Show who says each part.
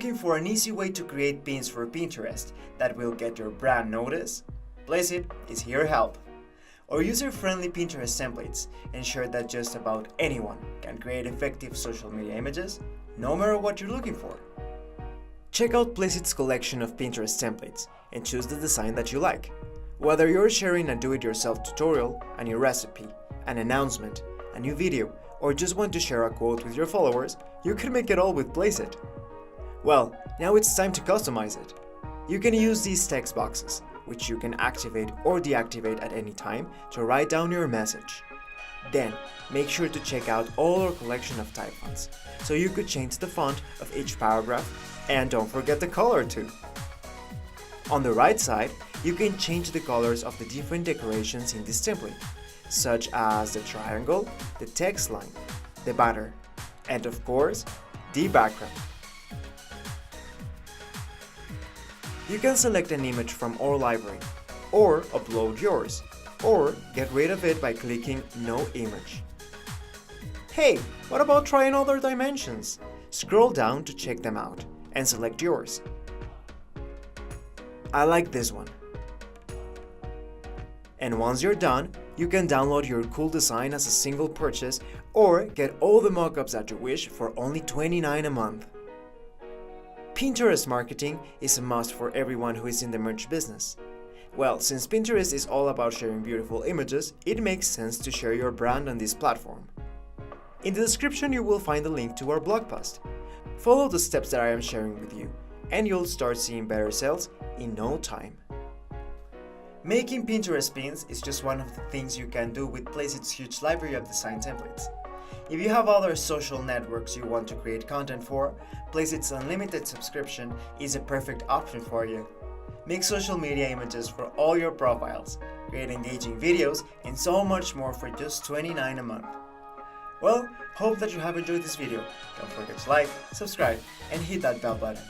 Speaker 1: Looking for an easy way to create pins for Pinterest that will get your brand noticed? Placeit is here to help. Our user-friendly Pinterest templates ensure that just about anyone can create effective social media images, no matter what you're looking for. Check out Placeit's collection of Pinterest templates and choose the design that you like. Whether you're sharing a do-it-yourself tutorial, a new recipe, an announcement, a new video, or just want to share a quote with your followers, you can make it all with Placeit. Well, now it's time to customize it. You can use these text boxes, which you can activate or deactivate at any time to write down your message. Then, make sure to check out all our collection of type fonts, so you could change the font of each paragraph, and don't forget the color too. On the right side, you can change the colors of the different decorations in this template, such as the triangle, the text line, the banner, and of course, the background. You can select an image from our library, or upload yours, or get rid of it by clicking No Image. Hey, what about trying other dimensions? Scroll down to check them out, and select yours. I like this one. And once you're done, you can download your cool design as a single purchase or get all the mockups that you wish for only $29 a month. Pinterest marketing is a must for everyone who is in the merch business. Well, since Pinterest is all about sharing beautiful images, it makes sense to share your brand on this platform. In the description you will find a link to our blog post. Follow the steps that I am sharing with you, and you'll start seeing better sales in no time. Making Pinterest pins is just one of the things you can do with Placeit's huge library of design templates. If you have other social networks you want to create content for, Placeit's unlimited subscription is a perfect option for you. Make social media images for all your profiles, create engaging videos, and so much more for just $29 a month. Well, hope that you have enjoyed this video. Don't forget to like, subscribe, and hit that bell button.